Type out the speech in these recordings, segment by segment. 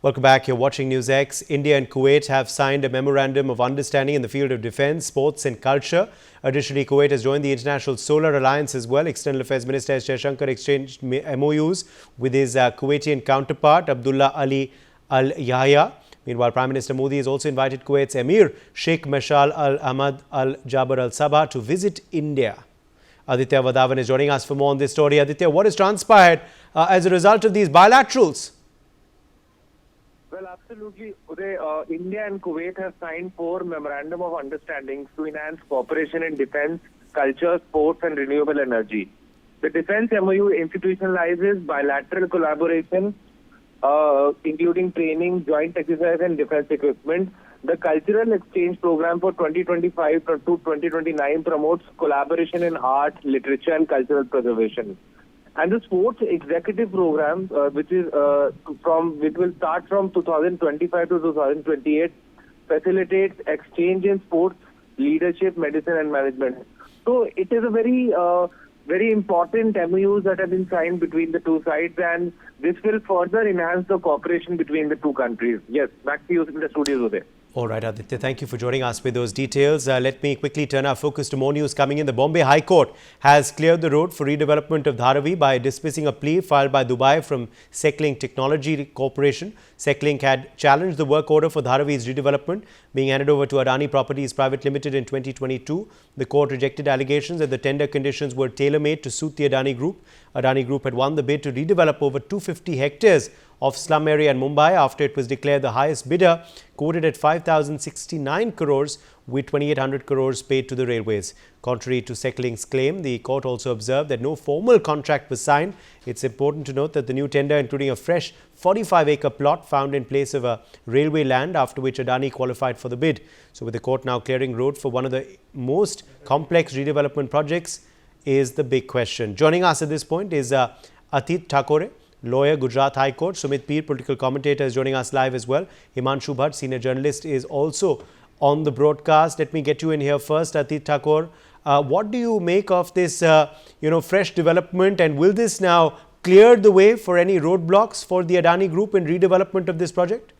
Welcome back. You're watching NewsX. India and Kuwait have signed a memorandum of understanding in the field of defense, sports and culture. Additionally, Kuwait has joined the International Solar Alliance as well. External Affairs Minister S. Jaishankar exchanged MOUs with his Kuwaitian counterpart, Abdullah Ali Al Yahya. Meanwhile, Prime Minister Modi has also invited Kuwait's Emir, Sheikh Mashal Al Ahmad Al Jaber Al Sabah, to visit India. Aditya Vadavan is joining us for more on this story. Aditya, what has transpired as a result of these bilaterals? Well, absolutely, Uday. India and Kuwait have signed 4 memorandum of understandings to enhance cooperation in defense, culture, sports and renewable energy. The defense MOU institutionalizes bilateral collaboration, including training, joint exercise and defense equipment. The cultural exchange program for 2025 to 2029 promotes collaboration in art, literature and cultural preservation. And the sports executive program, which will start from 2025 to 2028, facilitates exchange in sports, leadership, medicine, and management. So it is a very important MOUs that have been signed between the two sides, and this will further enhance the cooperation between the two countries. Yes, back to you in the studios, Uday. All right, Aditya, thank you for joining us with those details. Let me quickly turn our focus to more news coming in. The Bombay High Court has cleared the road for redevelopment of Dharavi by dismissing a plea filed by Dubai from SECLINK Technology Corporation. SECLINK had challenged the work order for Dharavi's redevelopment being handed over to Adani Properties Private Limited in 2022. The court rejected allegations that the tender conditions were tailor-made to suit the Adani Group. Adani Group had won the bid to redevelop over 250 hectares of slum area in Mumbai after it was declared the highest bidder, quoted at 5,069 crores with 2,800 crores paid to the railways. Contrary to SECLINK's claim, the court also observed that no formal contract was signed. It's important to note that the new tender, including a fresh 45-acre plot found in place of a railway land, after which Adani qualified for the bid. So with the court now clearing road for one of the most complex redevelopment projects is the big question. Joining us at this point is Atit Thakore, lawyer, Gujarat High Court. Sumit Peer, political commentator, is joining us live as well. Himanshu Bhatt, senior journalist, is also on the broadcast. Let me get you in here first, Atit Thakore. What do you make of this, fresh development, and will this now clear the way for any roadblocks for the Adani Group in redevelopment of this project?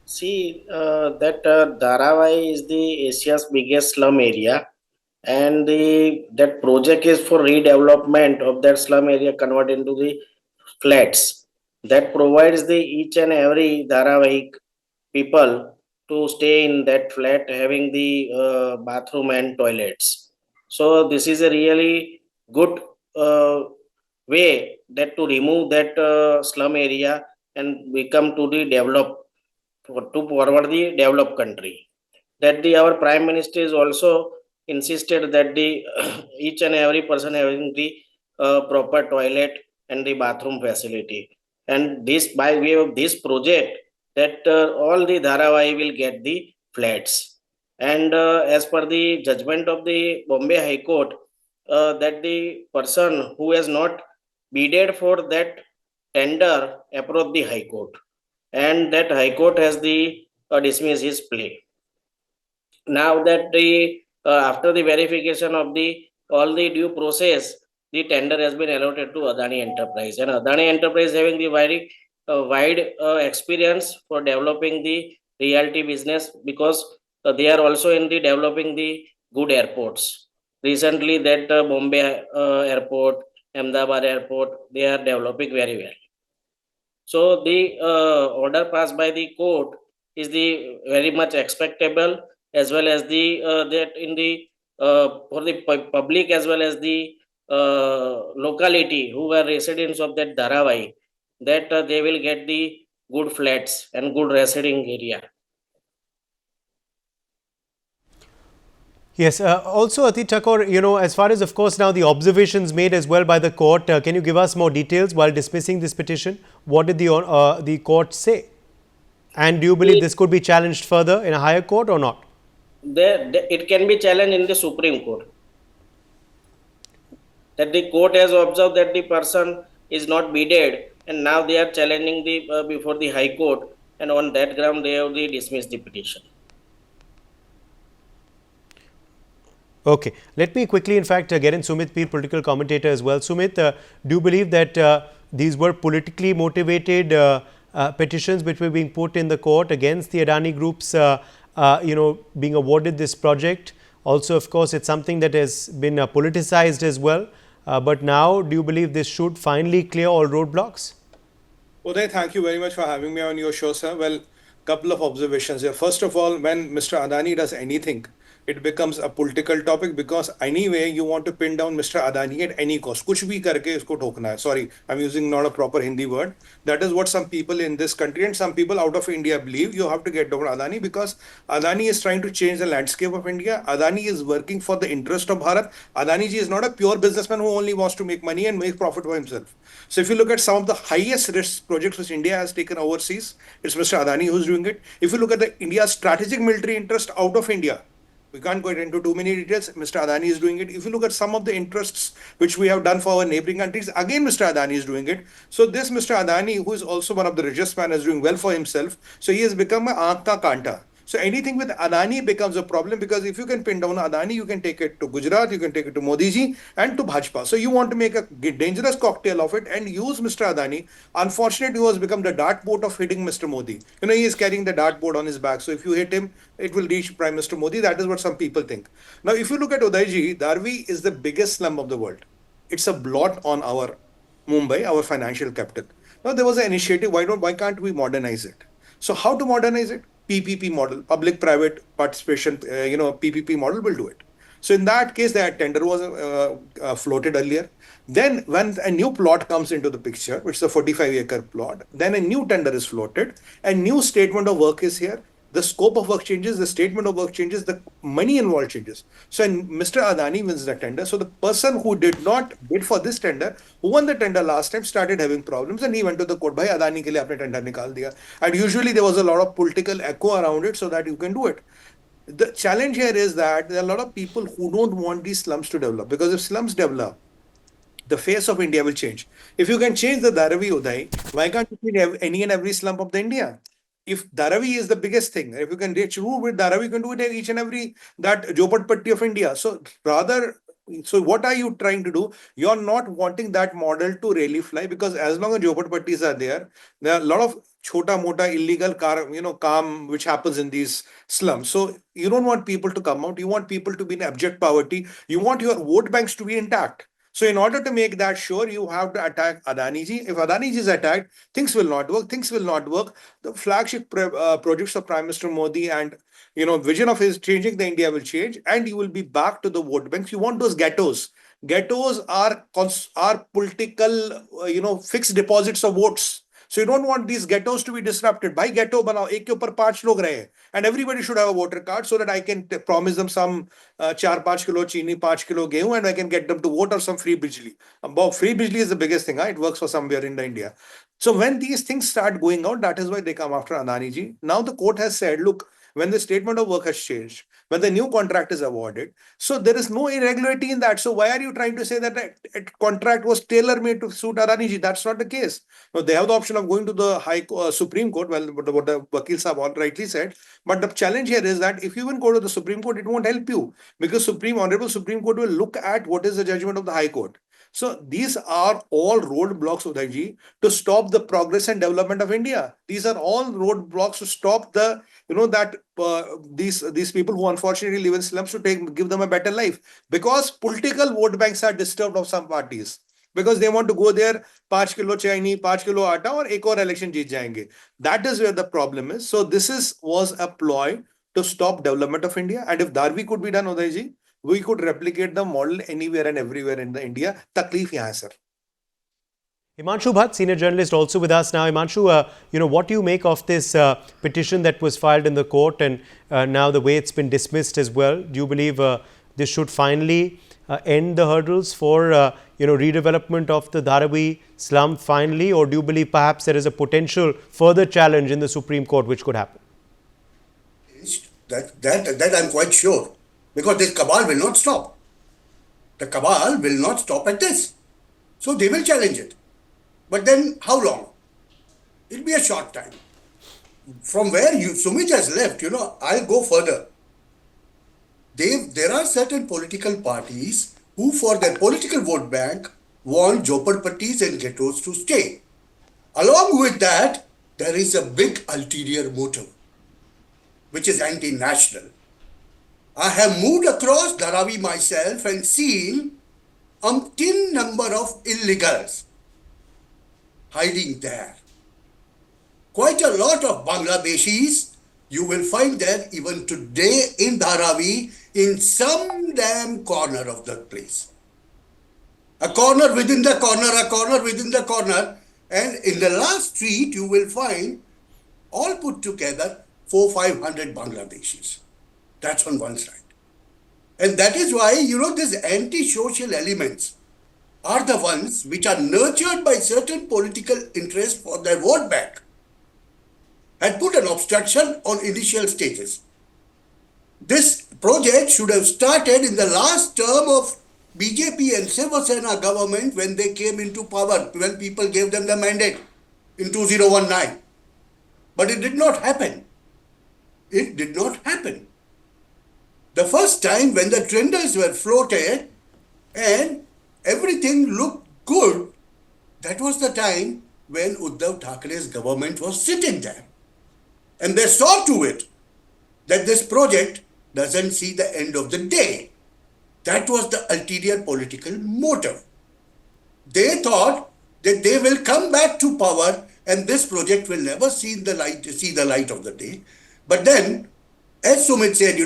See, Dharavi is the Asia's biggest slum area, and that project is for redevelopment of that slum area converted into the flats that provides the each and every Dharavi people to stay in that flat having the bathroom and toilets. So this is a really good way that to remove that slum area and become to the to forward the developed country. That our Prime Minister is also insisted that the each and every person having the proper toilet and the bathroom facility, and this by way of this project that all the Dharavi will get the flats. And as per the judgment of the Bombay High Court, that the person who has not bidded for that tender approached the High Court, and that High Court has the dismissed his plea. Now that the after the verification of the all the due process, the tender has been allotted to Adani Enterprise, and Adani Enterprise having the very wide experience for developing the realty business, because they are also in the developing the good airports. Recently, that Bombay airport, Ahmedabad airport, they are developing very well. So the order passed by the court is the very much expectable, as well as the that in the for the public as well as the locality who were residents of that Dharavi, that they will get the good flats and good residing area. Yes, also Atit Thakore, as far as of course now the observations made as well by the court, can you give us more details while dismissing this petition? What did the court say? And do you believe this could be challenged further in a higher court or not? It can be challenged in the Supreme Court. That the court has observed that the person is not bidded, and now they are challenging the before the High Court, and on that ground they have dismissed the petition. Okay, let me quickly in fact get in Sumit Peer, political commentator as well. Sumit, do you believe that these were politically motivated petitions which were being put in the court against the Adani Group's, being awarded this project. Also, of course, it's something that has been politicized as well. But now, do you believe this should finally clear all roadblocks? Uday, thank you very much for having me on your show, sir. Well, couple of observations here. First of all, when Mr. Adani does anything, it becomes a political topic because anyway you want to pin down Mr. Adani at any cost. कुछ भी करके इसको ठोकना है. Sorry, I'm using not a proper Hindi word. That is what some people in this country and some people out of India believe. You have to get down Adani because Adani is trying to change the landscape of India. Adani is working for the interest of Bharat. Adani ji is not a pure businessman who only wants to make money and make profit for himself. So if you look at some of the highest risk projects which India has taken overseas, it's Mr. Adani who's doing it. If you look at the India's strategic military interest out of India, we can't go into too many details. Mr. Adani is doing it. If you look at some of the interests which we have done for our neighboring countries, again, Mr. Adani is doing it. So this Mr. Adani, who is also one of the richest man, is doing well for himself. So he has become an aankh ka kanta. So anything with Adani becomes a problem because if you can pin down Adani, you can take it to Gujarat, you can take it to Modi ji and to Bhajpa. So you want to make a dangerous cocktail of it and use Mr. Adani. Unfortunately, he has become the dartboard of hitting Mr. Modi. You know, he is carrying the dartboard on his back. So if you hit him, it will reach Prime Minister Modi. That is what some people think. Now, if you look at Uday ji, Dharavi is the biggest slum of the world. It's a blot on our Mumbai, our financial capital. Now, there was an initiative. Why can't we modernize it? So how to modernize it? PPP model, public-private participation, PPP model will do it. So in that case, the tender was floated earlier. Then when a new plot comes into the picture, which is a 45-acre plot, then a new tender is floated, a new statement of work is here. The scope of work changes, the statement of work changes, the money involved changes. So Mr. Adani wins the tender. So the person who did not bid for this tender, who won the tender last time, started having problems and he went to the court. Bhai, Adani ke liye aapne tender nikal diya. And usually there was a lot of political echo around it so that you can do it. The challenge here is that there are a lot of people who don't want these slums to develop because if slums develop, the face of India will change. If you can change the Dharavi, Uday, why can't you change any and every slum of the India? If Dharavi is the biggest thing, if you can reach rule with Dharavi, you can do it in each and every that Jopatpatti of India. So what are you trying to do? You're not wanting that model to really fly because as long as Jopatpattis are there are a lot of chota mota illegal kaam which happens in these slums. So you don't want people to come out. You want people to be in abject poverty. You want your vote banks to be intact. So in order to make that sure, you have to attack Adani ji. If Adani ji is attacked, things will not work. Things will not work. The flagship projects of Prime Minister Modi and vision of his changing the India will change, and you will be back to the vote banks. You want those ghettos. Ghettos are political, fixed deposits of votes. So you don't want these ghettos to be disrupted. By ghetto banao, ek ke upar 5 log rahe. And everybody should have a voter card so that I can promise them some 4-5 kilo chini, 5 kilo gehu, and I can get them to vote or some free bijli. Free bijli is the biggest thing. It works for somewhere in India. So when these things start going out, that is why they come after Adani ji. Now the court has said, look, when the statement of work has changed, when the new contract is awarded, so there is no irregularity in that. So why are you trying to say that a contract was tailor-made to suit Adani ji? That's not the case. No, they have the option of going to the Supreme Court, well, what the Vakil Sahab all rightly said. But the challenge here is that if you even go to the Supreme Court, it won't help you because Honorable Supreme Court will look at what is the judgment of the High Court. So these are all roadblocks, Udayji, to stop the progress and development of India. These are all roadblocks to stop the, these people who unfortunately live in slums to give them a better life. Because political vote banks are disturbed of some parties. Because they want to go there, 5 kilo chaini, 5 kilo atta, or ek aur election jeet jayenge. That is where the problem is. So this was a ploy to stop development of India. And if Dharavi could be done, Udayji, we could replicate the model anywhere and everywhere in the India. Takleef yahan hai, sir. Himanshu Bhatt, senior journalist, also with us now. Himanshu, what do you make of this petition that was filed in the court and now the way it's been dismissed as well? Do you believe this should finally end the hurdles for redevelopment of the Dharavi slum finally, or do you believe perhaps there is a potential further challenge in the Supreme Court which could happen? That I'm quite sure. Because this cabal will not stop. The cabal will not stop at this. So they will challenge it. But then how long? It will be a short time. From where Sumit has left, I'll go further. There are certain political parties who for their political vote bank want Jopatpattis and ghettos to stay. Along with that, there is a big ulterior motive, which is anti-national. I have moved across Dharavi myself and seen umpteen number of illegals hiding there. Quite a lot of Bangladeshis you will find there even today in Dharavi in some damn corner of the place. A corner within the corner, a corner within the corner, and in the last street you will find all put together 400-500 Bangladeshis. That's on one side. And that is why, these anti-social elements are the ones which are nurtured by certain political interests for their vote bank and put an obstruction on initial stages. This project should have started in the last term of BJP and Shiva Sena government when they came into power, when people gave them the mandate in 2019. But it did not happen. It did not happen. The first time when the tenders were floated and everything looked good, that was the time when Uddhav Thackeray's government was sitting there. And they saw to it that this project doesn't see the end of the day. That was the ulterior political motive. They thought that they will come back to power and this project will never see the light of the day. But then, as Sumit said,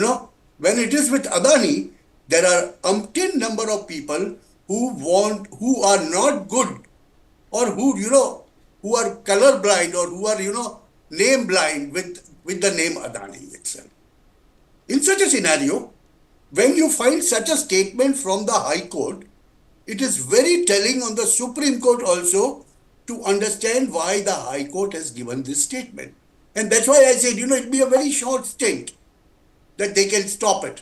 when it is with Adani, there are umpteen number of people who are not good, or who are color blind, or who are, name blind with the name Adani itself. In such a scenario, when you find such a statement from the High Court, it is very telling on the Supreme Court also to understand why the High Court has given this statement. And that's why I said, it will be a very short stint that they can stop it.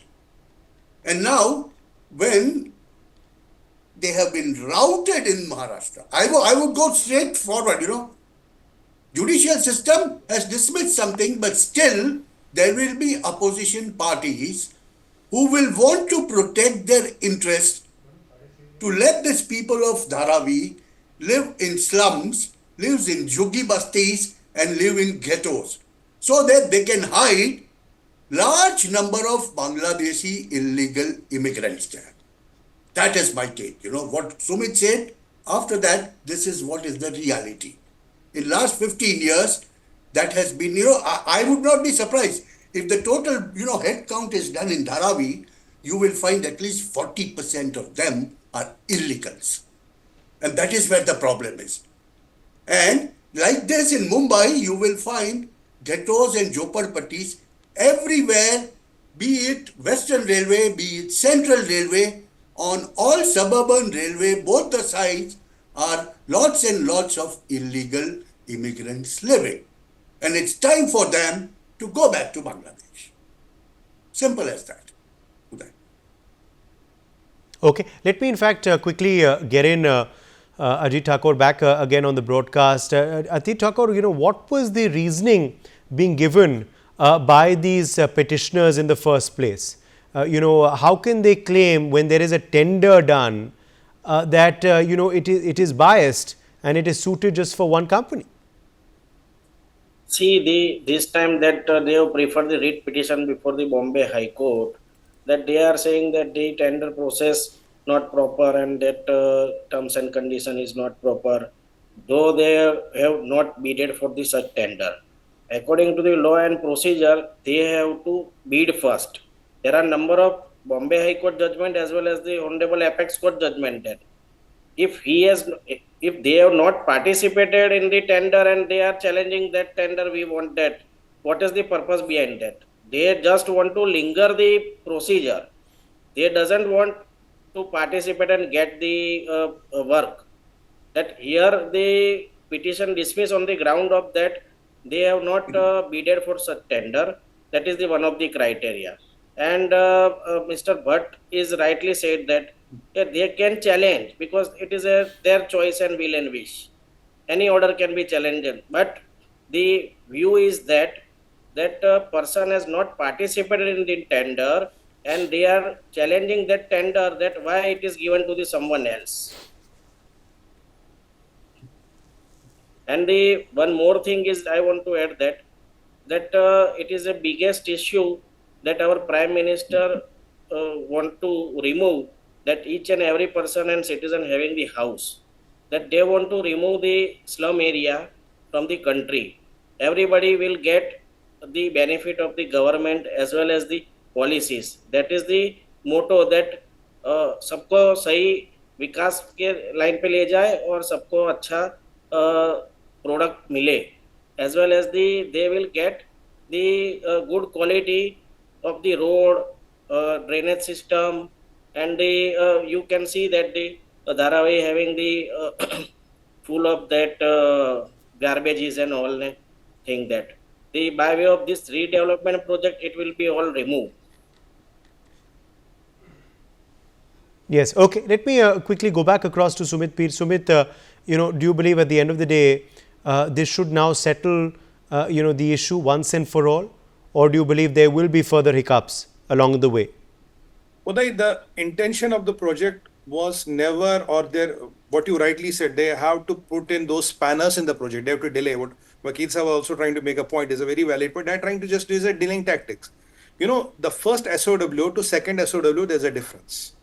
And now, when they have been routed in Maharashtra, I would go straight forward, Judicial system has dismissed something, but still there will be opposition parties who will want to protect their interests, to let these people of Dharavi live in slums, live in juggi bastis and live in ghettos, so that they can hide large number of Bangladeshi illegal immigrants there. That is my take. What Sumit said, after that, this is what is the reality. In last 15 years, that has been, I would not be surprised if the total, head count is done in Dharavi, you will find at least 40% of them are illegals. And that is where the problem is. And like this in Mumbai, you will find ghettos and jhoppadpattis everywhere, be it Western Railway, be it Central Railway, on all suburban railway, both the sides are lots and lots of illegal immigrants living. And it's time for them to go back to Bangladesh. Simple as that. Okay, let me in fact quickly get in Ajit Thakur back again on the broadcast. Ajit Thakur, what was the reasoning being given by these petitioners in the first place? How can they claim when there is a tender done that, it is biased and it is suited just for one company? See, this time that they have preferred the writ petition before the Bombay High Court, that they are saying that the tender process not proper and that terms and condition is not proper, though they have not bidded for the such tender. According to the law and procedure, they have to bid first. There are number of Bombay High Court judgment as well as the Honorable Apex Court judgment that if they have not participated in the tender and they are challenging that tender, we want that. What is the purpose behind that? They just want to linger the procedure. They doesn't want to participate and get the work. That here the petition dismissed on the ground of that they have not bidded for such tender. That is the one of the criteria. And Mr. Bhatt is rightly said that they can challenge because it is their choice and will and wish. Any order can be challenged. But the view is that person has not participated in the tender and they are challenging that tender, that why it is given to the someone else. And the one more thing is I want to add that it is the biggest issue that our Prime Minister want to remove, that each and every person and citizen having the house, that they want to remove the slum area from the country. Everybody will get the benefit of the government as well as the policies. That is the motto, that सबको सही विकास के line पे ले जाए और सबको अच्छा product मिले, as well as they will get the good quality of the road, drainage system, and you can see that the Dharavi having the full of that garbages and all thing, that the by way of this redevelopment project it will be all removed. Yes. Okay. Let me quickly go back across to Sumit Peer. Sumit, do you believe at the end of the day, this should now settle, the issue once and for all, or do you believe there will be further hiccups along the way? Uday, the intention of the project was never, or what you rightly said, they have to put in those spanners in the project. They have to delay. What Vakil Sahab also trying to make a point is a very valid point. They're trying to just use a delaying tactics. The first SOW to second SOW, there's a difference.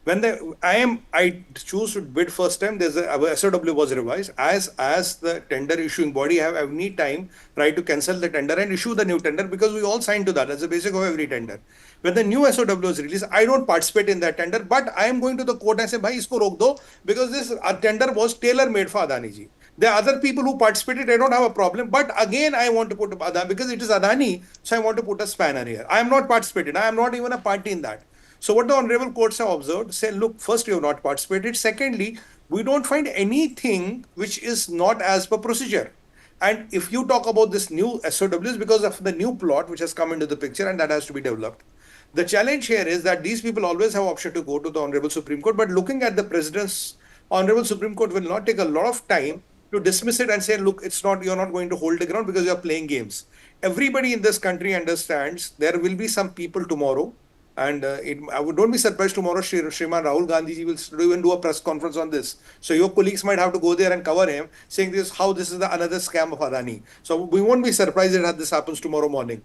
When I choose to bid first time, our SOW was revised. As the tender issuing body have any time right to cancel the tender and issue the new tender, because we all signed to that. That's the basic of every tender. When the new SOW is released, I don't participate in that tender, but I am going to the court and say, bhai, isko rok do, because this tender was tailor-made for Adani ji. There are other people who participated, I don't have a problem, but again I want to put Adani, because it is Adani, so I want to put a spanner here. I am not participated, I am not even a party in that. So what the honorable courts have observed, say, look, first you have not participated. Secondly, we don't find anything which is not as per procedure. And if you talk about this new SOWs, because of the new plot which has come into the picture and that has to be developed. The challenge here is that these people always have option to go to the Honorable Supreme Court, but looking at the President's Honorable Supreme Court will not take a lot of time to dismiss it and say, look, you're not going to hold the ground because you're playing games. Everybody in this country understands there will be some people tomorrow. And I don't be surprised tomorrow Shriman Rahul Gandhi ji will even do a press conference on this. So your colleagues might have to go there and cover him, saying this is another scam of Adani. So we won't be surprised that this happens tomorrow morning,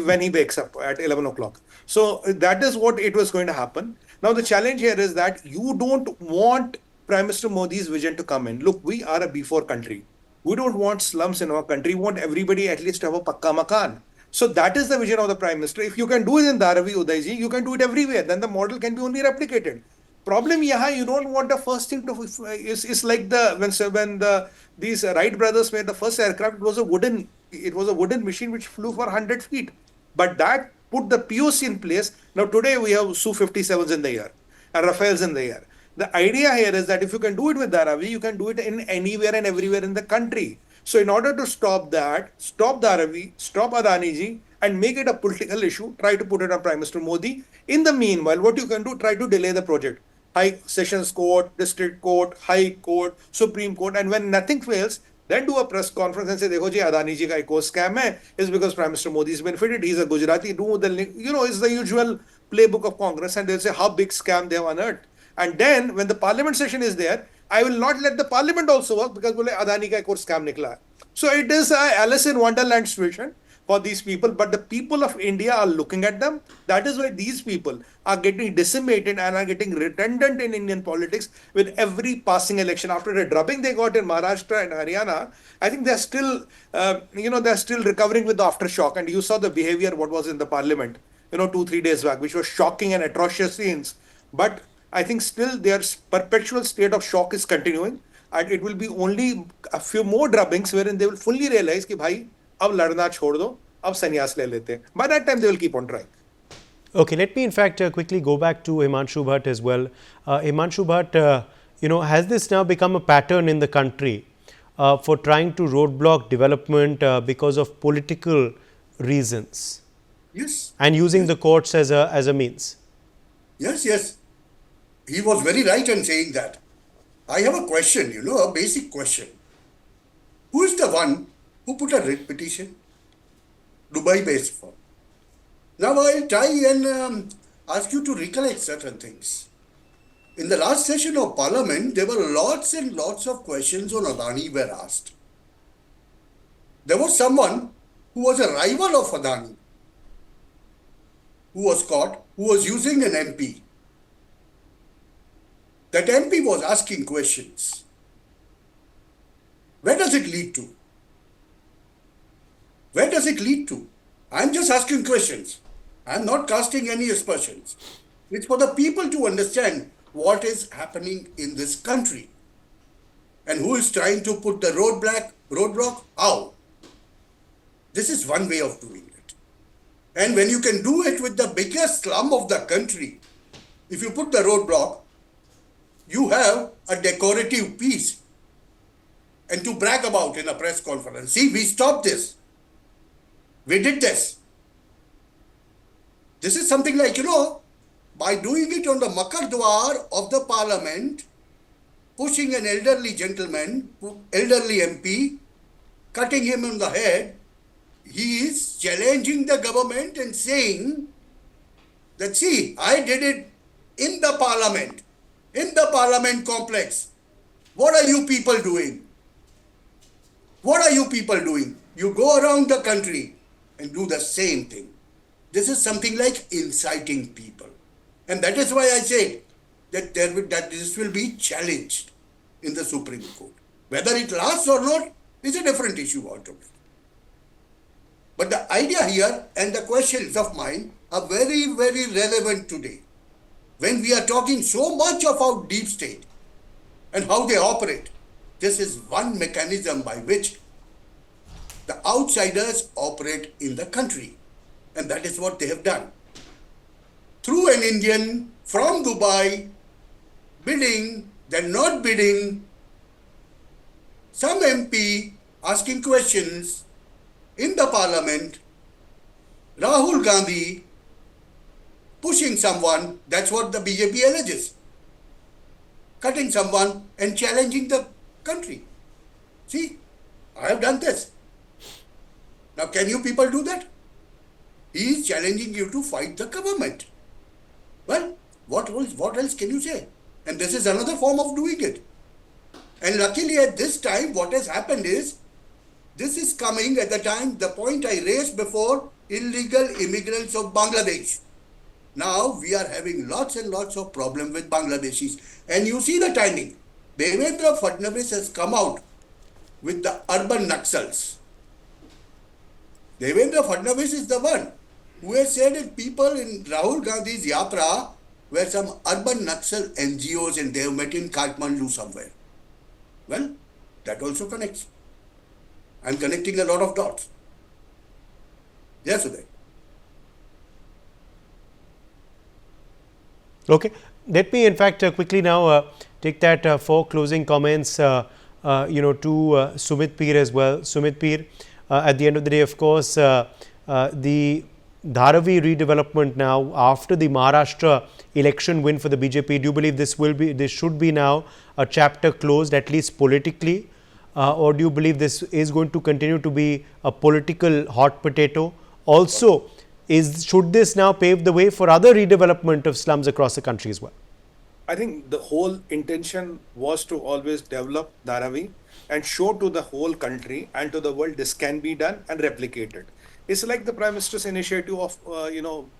when he wakes up at 11 o'clock. So that is what it was going to happen. Now the challenge here is that you don't want Prime Minister Modi's vision to come in. Look, we are a B4 country. We don't want slums in our country. We want everybody at least to have a pakka makan. So that is the vision of the Prime Minister. If you can do it in Dharavi, Udayji, you can do it everywhere. Then the model can be only replicated. Problem yaha, you don't want the first thing to is like when these Wright brothers made the first aircraft. It was a wooden machine which flew for 100 feet. But that put the POC in place. Now today we have Su-57s in the air and Rafales in the air. The idea here is that if you can do it with Dharavi, you can do it in anywhere and everywhere in the country. So in order to stop that, stop Dharavi, stop Adani ji, and make it a political issue, try to put it on Prime Minister Modi. In the meanwhile, what you can do, try to delay the project. High Sessions Court, District Court, High Court, Supreme Court, and when nothing fails, then do a press conference and say, dekho ji, Adani ji ka ek scam hai, is because Prime Minister Modi is benefited, he's a Gujarati, do the link, it's the usual playbook of Congress, and they'll say how big scam they have unearthed. And then when the parliament session is there, I will not let the parliament also work because Adani ka ek scam nikla. So it is a Alice in Wonderland situation for these people, but the people of India are looking at them. That is why these people are getting decimated and are getting redundant in Indian politics with every passing election. After the drubbing they got in Maharashtra and Haryana, I think they're still, they're still recovering with the aftershock. And you saw the behavior, what was in the parliament, 2-3 days back, which was shocking and atrocious scenes. But I think still their perpetual state of shock is continuing, and it will be only a few more drubbings wherein they will fully realize कि भाई अब लड़ना छोड़ दो, अब संन्यास ले लेते हैं. By that time they will keep on trying. Okay, let me in fact quickly go back to Himanshu Bhatt as well. Himanshu Bhatt, has this now become a pattern in the country for trying to roadblock development because of political reasons? Yes. And using the courts as a means? Yes. He was very right in saying that. I have a question, a basic question. Who is the one who put a writ petition? Dubai-based firm. Now I'll try and ask you to recollect certain things. In the last session of Parliament, there were lots and lots of questions on Adani were asked. There was someone who was a rival of Adani, who was caught, who was using an MP. That MP was asking questions. Where does it lead to? Where does it lead to? I'm just asking questions. I'm not casting any aspersions. It's for the people to understand what is happening in this country and who is trying to put the roadblock, how. This is one way of doing it. And when you can do it with the biggest slum of the country, if you put the roadblock, you have a decorative piece and to brag about in a press conference. See, we stopped this. We did this. This is something like, by doing it on the Makar Dwar of the parliament, pushing an elderly gentleman, elderly MP, cutting him on the head, he is challenging the government and saying that, see, I did it in the parliament complex. What are you people doing? What are you people doing? You go around the country and do the same thing. This is something like inciting people. And that is why I say that this will be challenged in the Supreme Court. Whether it lasts or not is a different issue altogether. But the idea here and the questions of mine are very, very relevant today. When we are talking so much about deep state and how they operate, this is one mechanism by which the outsiders operate in the country. And that is what they have done. Through an Indian from Dubai, bidding, then not bidding, some MP asking questions in the parliament, Rahul Gandhi pushing someone, that's what the BJP alleges, cutting someone and challenging the country. See, I have done this. Now, can you people do that? He is challenging you to fight the government. Well, what else can you say? And this is another form of doing it. And luckily at this time, what has happened is, this is coming at the time, the point I raised before, illegal immigrants of Bangladesh. Now we are having lots and lots of problems with Bangladeshis. And you see the timing. Devendra Fadnavis has come out with the urban Naxals. Devendra Fadnavis is the one who has said that people in Rahul Gandhi's Yatra were some urban Naxal NGOs and they have met in Kathmandu somewhere. Well, that also connects. I'm connecting a lot of dots. Yes, Uday. Okay. Let me, in fact, quickly now take that for closing comments, to Sumit Peer as well. Sumit Peer, at the end of the day, of course, the Dharavi redevelopment now, after the Maharashtra election win for the BJP, do you believe this should be now a chapter closed, at least politically? Or do you believe this is going to continue to be a political hot potato? Also, should this now pave the way for other redevelopment of slums across the country as well? I think the whole intention was to always develop Dharavi and show to the whole country and to the world this can be done and replicated. It's like the Prime Minister's initiative of,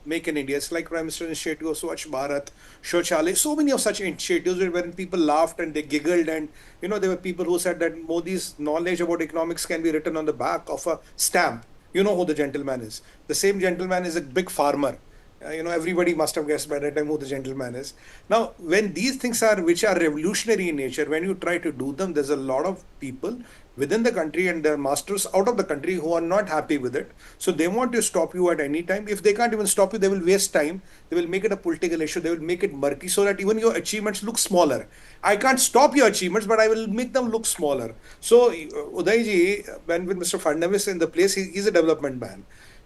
Make in India. It's like Prime Minister's initiative of Swachh Bharat, Shauchalaya. So many of such initiatives wherein people laughed and they giggled, and, there were people who said that Modi's knowledge about economics can be written on the back of a stamp. You know who the gentleman is. The same gentleman is a big farmer. Everybody must have guessed by that time who the gentleman is. Now, when these things which are revolutionary in nature, when you try to do them, there's a lot of people within the country and their masters out of the country who are not happy with it. So they want to stop you at any time. If they can't even stop you, they will waste time. They will make it a political issue. They will make it murky so that even your achievements look smaller. I can't stop your achievements, but I will make them look smaller. So Udayji, when with Mr. Fadnavis in the place, he's a development man.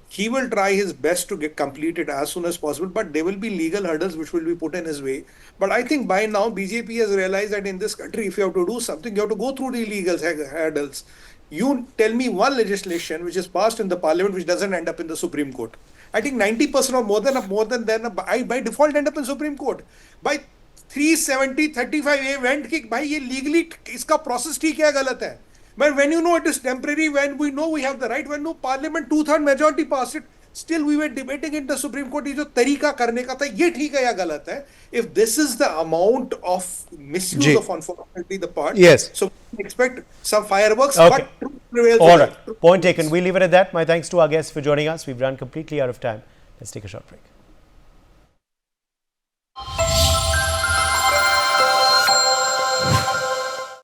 He will try his best to get completed as soon as possible, but there will be legal hurdles which will be put in his way. But I think by now BJP has realized that in this country, if you have to do something, you have to go through the legal hurdles. You tell me one legislation which is passed in the parliament which doesn't end up in the Supreme Court. I think 90% or more than by default end up in Supreme Court. By 370, 35 went कि भाई ये legally इसका process ठीक है गलत है. But when you know it is temporary, when we know we have the right, when no parliament 2/3 majority passed it, still we were debating in the Supreme Court ये जो तरीका करने का था ये ठीक है या गलत है. If this is the amount of misuse ji. of unfortunately the part, Yes. so we expect some fireworks, Okay. but truth prevails. All right. Point taken. We'll leave it at that. My thanks to our guests for joining us. We've run completely out of time. Let's take a short break.